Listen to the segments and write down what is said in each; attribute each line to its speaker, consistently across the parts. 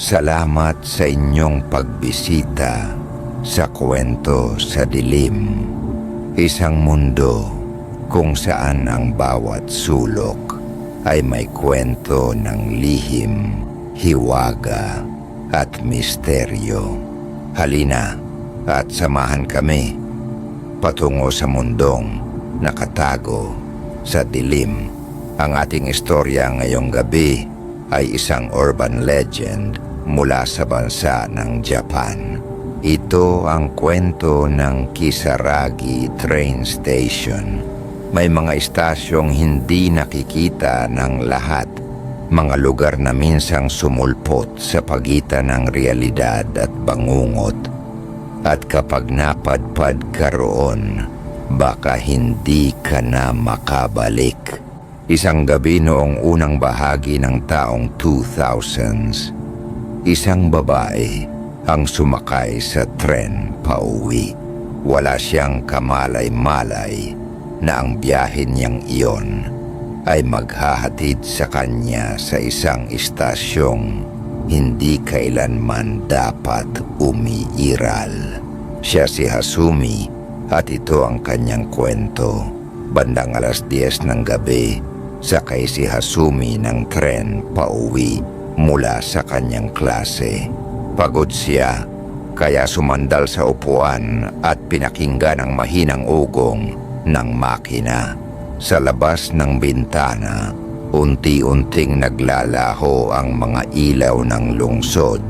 Speaker 1: Salamat sa inyong pagbisita sa Kwento sa Dilim. Isang mundo kung saan ang bawat sulok ay may kwento ng lihim, hiwaga at misteryo. Halina at samahan kami patungo sa mundong nakatago sa dilim. Ang ating istorya ngayong gabi ay isang urban legend mula sa bansa ng Japan. Ito ang kwento ng Kisaragi Train Station. May mga istasyong hindi nakikita ng lahat. Mga lugar na minsang sumulpot sa pagitan ng realidad at bangungot. At kapag napadpad ka roon, baka hindi ka na makabalik. Isang gabi noong unang bahagi ng taong 2000s, isang babae ang sumakay sa tren pauwi. Wala siyang kamalay-malay na ang biyahe niyang iyon ay maghahatid sa kanya sa isang istasyong hindi kailanman dapat umiiral. Siya si Hasumi at ito ang kanyang kwento. Bandang 10:00 ng gabi, sakay si Hasumi ng tren pauwi mula sa kanyang klase. Pagod siya, kaya sumandal sa upuan at pinakinggan ang mahinang ugong ng makina. Sa labas ng bintana, unti-unting naglalaho ang mga ilaw ng lungsod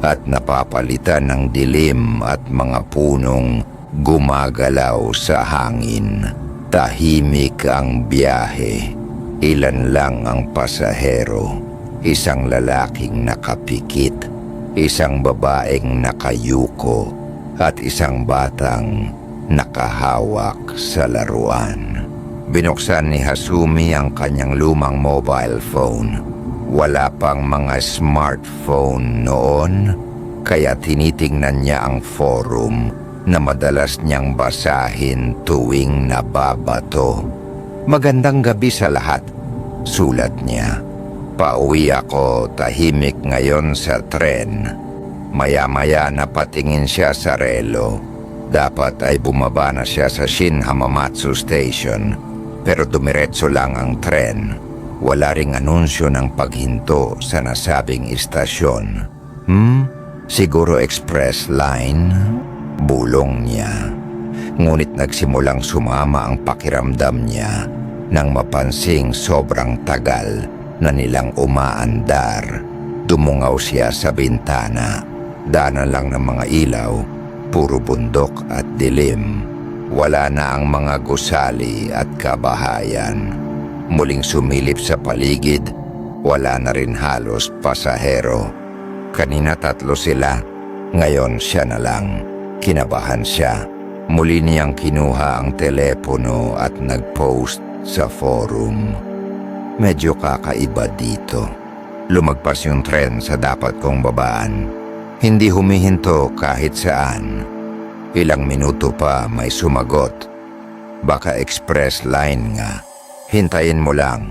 Speaker 1: at napapalitan ng dilim at mga punong gumagalaw sa hangin. Tahimik ang biyahe. Ilan lang ang pasahero. Isang lalaking nakapikit, isang babaeng nakayuko, at isang batang nakahawak sa laruan. Binuksan ni Hasumi ang kanyang lumang mobile phone. Wala pang mga smartphone noon, kaya tinitingnan niya ang forum na madalas niyang basahin tuwing nababato. Magandang gabi sa lahat, sulat niya. Pauwi ako tahimik ngayon sa tren. Maya-maya napatingin siya sa relo. Dapat ay bumaba na siya sa Shin Hamamatsu Station, pero dumiretso lang ang tren. Wala ring anunsyo ng paghinto sa nasabing istasyon. Siguro express line? Bulong niya. Ngunit nagsimulang sumama ang pakiramdam niya nang mapansing sobrang tagal na nilang umaandar. Dumungaw siya sa bintana. Daanan lang ng mga ilaw, puro bundok at dilim. Wala na ang mga gusali at kabahayan. Muling sumilip sa paligid, wala na rin halos pasahero. Kanina 3 sila, ngayon siya na lang. Kinabahan siya. Muli niyang kinuha ang telepono at nag-post sa forum. Medyo kakaiba dito. Lumagpas yung tren sa dapat kong babaan. Hindi humihinto kahit saan. Ilang minuto pa may sumagot. Baka express line nga. Hintayin mo lang.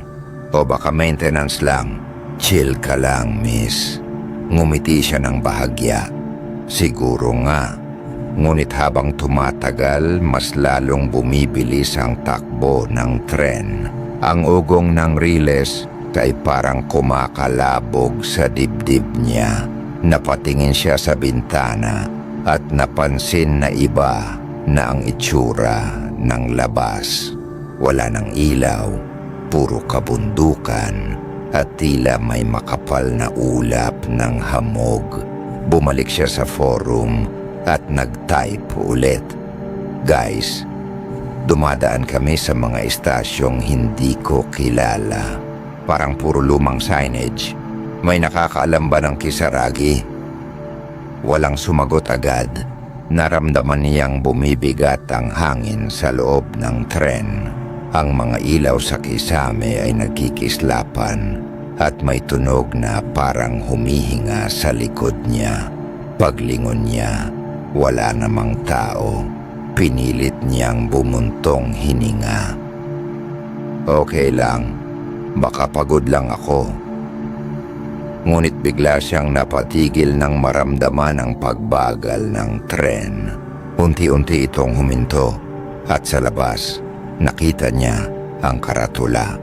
Speaker 1: O baka maintenance lang. Chill ka lang, miss. Ngumiti siya ng bahagya. Siguro nga. Ngunit habang tumatagal, mas lalong bumibilis ang takbo ng tren. Ang ugong ng riles ay parang kumakalabog sa dibdib niya. Napatingin siya sa bintana at napansin na iba na ang itsura ng labas. Wala ng ilaw, puro kabundukan at tila may makapal na ulap ng hamog. Bumalik siya sa forum at nag-type ulit. Guys, dumadaan kami sa mga istasyong hindi ko kilala. Parang puro lumang signage. May nakakaalam ba ng Kisaragi? Walang sumagot agad. Naramdaman niyang bumibigat ang hangin sa loob ng tren. Ang mga ilaw sa kisame ay nagkikislapan at may tunog na parang humihinga sa likod niya. Paglingon niya, wala namang tao. Pinilit niyang bumuntong hininga. Okay lang, baka pagod lang ako. Ngunit bigla siyang napatigil nang maramdaman ang pagbagal ng tren. Unti-unti itong huminto at sa labas nakita niya ang karatula.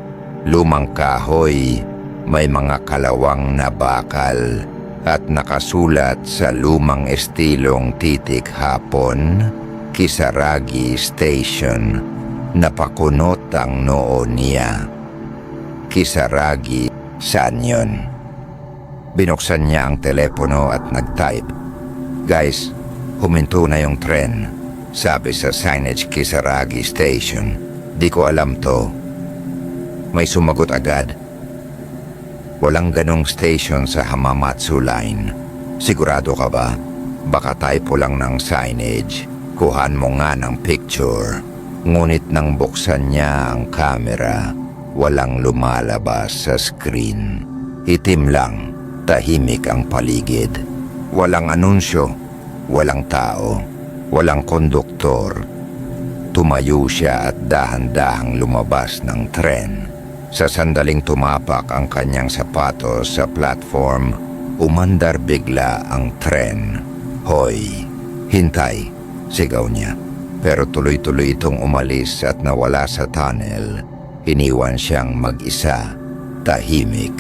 Speaker 1: Lumang kahoy, may mga kalawang na bakal at nakasulat sa lumang estilong titik hapon, Kisaragi Station. Napakunot ang noo niya. Kisaragi, saan yun? Binuksan niya ang telepono at nag-type. Guys, huminto na yung tren. Sabi sa signage Kisaragi Station. Di ko alam to. May sumagot agad. Walang ganong station sa Hamamatsu Line. Sigurado ka ba? Baka typo lang ng signage. Kuhan mo nga ng picture. Ngunit nang buksan niya ang camera, walang lumalabas sa screen. Itim lang, tahimik ang paligid. Walang anunsyo, walang tao, walang konduktor. Tumayo siya at dahan-dahang lumabas ng tren. Sa sandaling tumapak ang kanyang sapatos sa platform, umandar bigla ang tren. Hoy, hintay, sigaw niya. Pero tuloy-tuloy itong umalis at nawala sa tunnel. Iniwan siyang mag-isa, tahimik,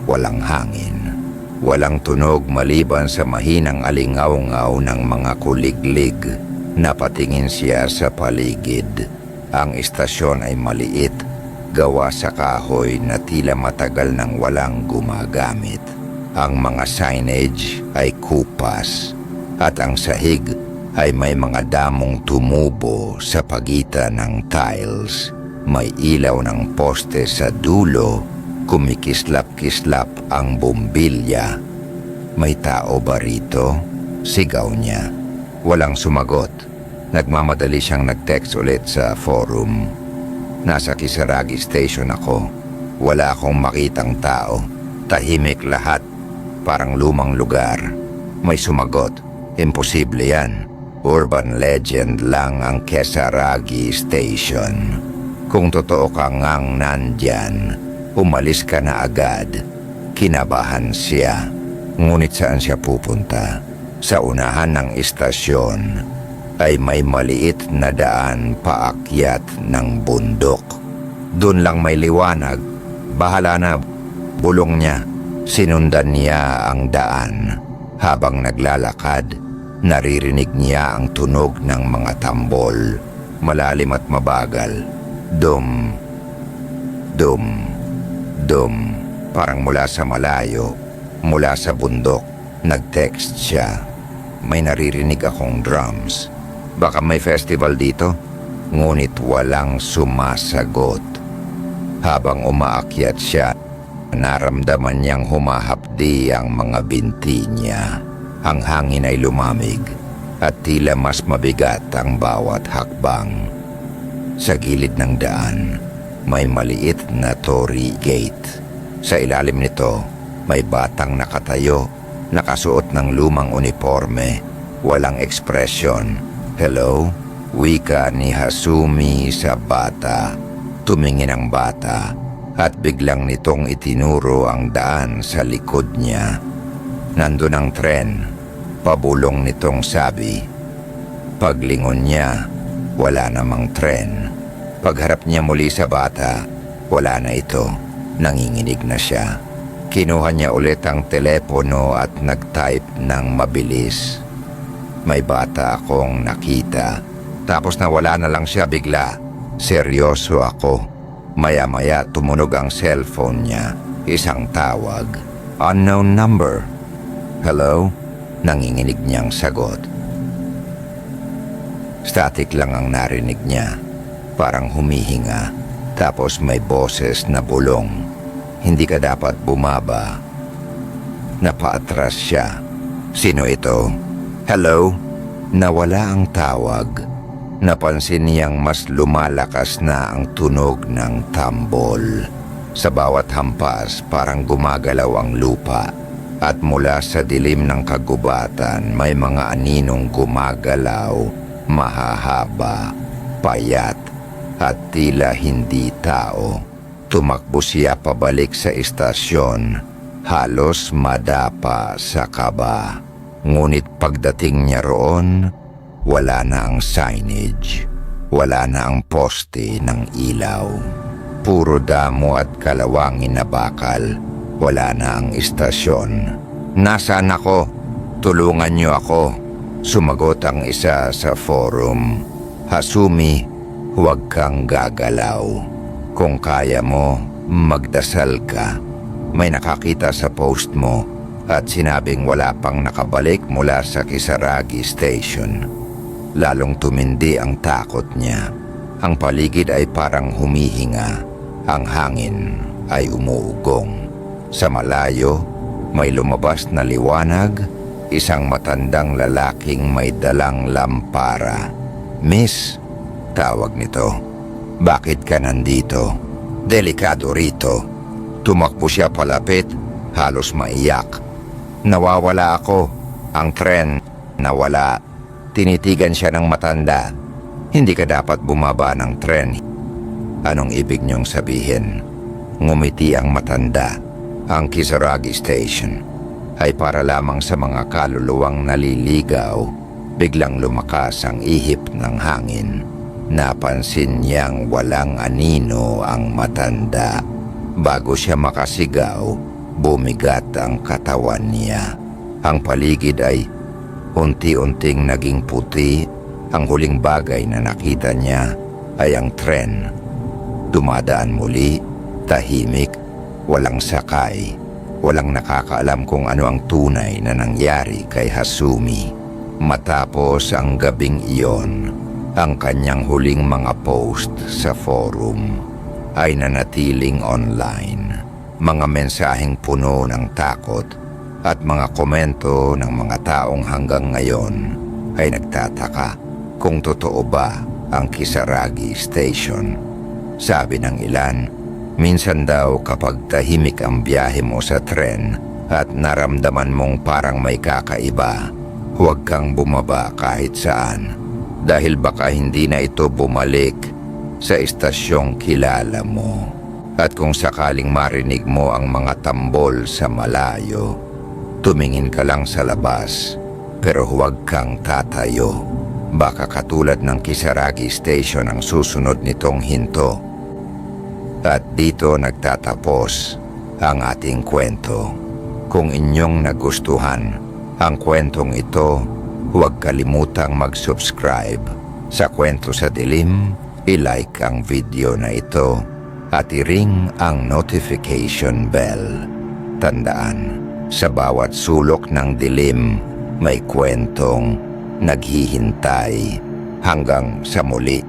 Speaker 1: walang hangin. Walang tunog maliban sa mahinang alingaw-ngaw ng mga kuliglig. Napatingin siya sa paligid. Ang istasyon ay maliit, gawa sa kahoy na tila matagal nang walang gumagamit. Ang mga signage ay kupas at ang sahig ay may mga damong tumubo sa pagitan ng tiles. May ilaw ng poste sa dulo, kumikislap-kislap ang bombilya. May tao ba rito? Sigaw niya. Walang sumagot. Nagmamadali siyang nag-text ulit sa forum. Nasa Kisaragi Station ako. Wala akong makitang tao. Tahimik lahat. Parang lumang lugar. May sumagot. Imposible yan. Urban legend lang ang Kisaragi Station. Kung totoo ka ngang nandyan, umalis ka na agad. Kinabahan siya. Ngunit saan siya pupunta? Sa unahan ng istasyon ay may maliit na daan paakyat ng bundok. Doon lang may liwanag. Bahala na, bulong niya. Sinundan niya ang daan. Habang naglalakad, naririnig niya ang tunog ng mga tambol. Malalim at mabagal. Dum, dum, dum. Parang mula sa malayo, mula sa bundok. Nag-text siya. May naririnig akong drums. Baka may festival dito? Ngunit walang sumasagot. Habang umaakyat siya, naramdaman niyang humahapdi ang mga binti niya. Ang hangin ay lumamig at tila mas mabigat ang bawat hakbang. Sa gilid ng daan, may maliit na torii gate. Sa ilalim nito, may batang nakatayo, nakasuot ng lumang uniforme, walang ekspresyon. Hello? Wika ni Hasumi sa bata. Tumingin ang bata at biglang nitong itinuro ang daan sa likod niya. Nandun ang tren. Pabulong nitong sabi. Paglingon niya, wala namang tren. Pagharap niya muli sa bata, wala na ito. Nanginginig na siya. Kinuha niya ulit ang telepono at nag-type ng mabilis. May bata akong nakita. Tapos nawala na lang siya bigla. Seryoso ako. Maya-maya tumunog ang cellphone niya. Isang tawag. Unknown number. Hello? Nanginginig niyang sagot. Static lang ang narinig niya. Parang humihinga. Tapos may boses na bulong. Hindi ka dapat bumaba. Napaatras siya. Sino ito? Hello? Nawala ang tawag. Napansin niyang mas lumalakas na ang tunog ng tambol. Sa bawat hampas parang gumagalaw ang lupa. At mula sa dilim ng kagubatan may mga aninong gumagalaw, mahahaba, payat, at tila hindi tao. Tumakbo siya pabalik sa istasyon Halos madapa sa kaba. Ngunit pagdating niya roon, wala na ang signage. Wala na ang poste ng ilaw. Puro damo at kalawangin na bakal. Wala na ang istasyon. "Nasaan ako? Tulungan niyo ako," sumagot ang isa sa forum. "Hasumi, huwag kang gagalaw. Kung kaya mo, magdasal ka. May nakakita sa post mo at sinabing wala pang nakabalik mula sa Kisaragi Station." Lalong tumindi ang takot niya. Ang paligid ay parang humihinga. Ang hangin ay umuugong. Sa malayo, may lumabas na liwanag, isang matandang lalaking may dalang lampara. "Miss," tawag nito, "bakit ka nandito? Delikado rito." Tumakbo siya palapit, halos maiyak. "Nawawala ako. Ang tren, nawala." Tinitigan siya ng matanda. "Hindi ka dapat bumaba ng tren." "Anong ibig niyong sabihin?" Ngumiti ang matanda. "Ang Kisaragi Station ay para lamang sa mga kaluluwang naliligaw." Biglang lumakas ang ihip ng hangin. Napansin niyang walang anino ang matanda. Bago siya makasigaw, bumigat ang katawan niya. Ang paligid ay unti-unting naging puti. Ang huling bagay na nakita niya ay ang tren. Dumadaan muli, tahimik, walang sakay. Walang nakakaalam kung ano ang tunay na nangyari kay Hasumi. Matapos ang gabing iyon, ang kanyang huling mga post sa forum ay nanatiling online. Mga mensaheng puno ng takot at mga komento ng mga taong hanggang ngayon ay nagtataka kung totoo ba ang Kisaragi Station. Sabi ng ilan, minsan daw kapag tahimik ang biyahe mo sa tren at naramdaman mong parang may kakaiba, huwag kang bumaba kahit saan dahil baka hindi na ito bumalik sa istasyong kilala mo. At kung sakaling marinig mo ang mga tambol sa malayo, tumingin ka lang sa labas, pero huwag kang tatayo. Baka katulad ng Kisaragi Station ang susunod nitong hinto. At dito nagtatapos ang ating kwento. Kung inyong nagustuhan ang kwentong ito, huwag kalimutang mag-subscribe sa Kwento sa Dilim, i-like ang video na ito at i-ring ang notification bell. Tandaan, sa bawat sulok ng dilim, may kwentong naghihintay. Hanggang sa muli.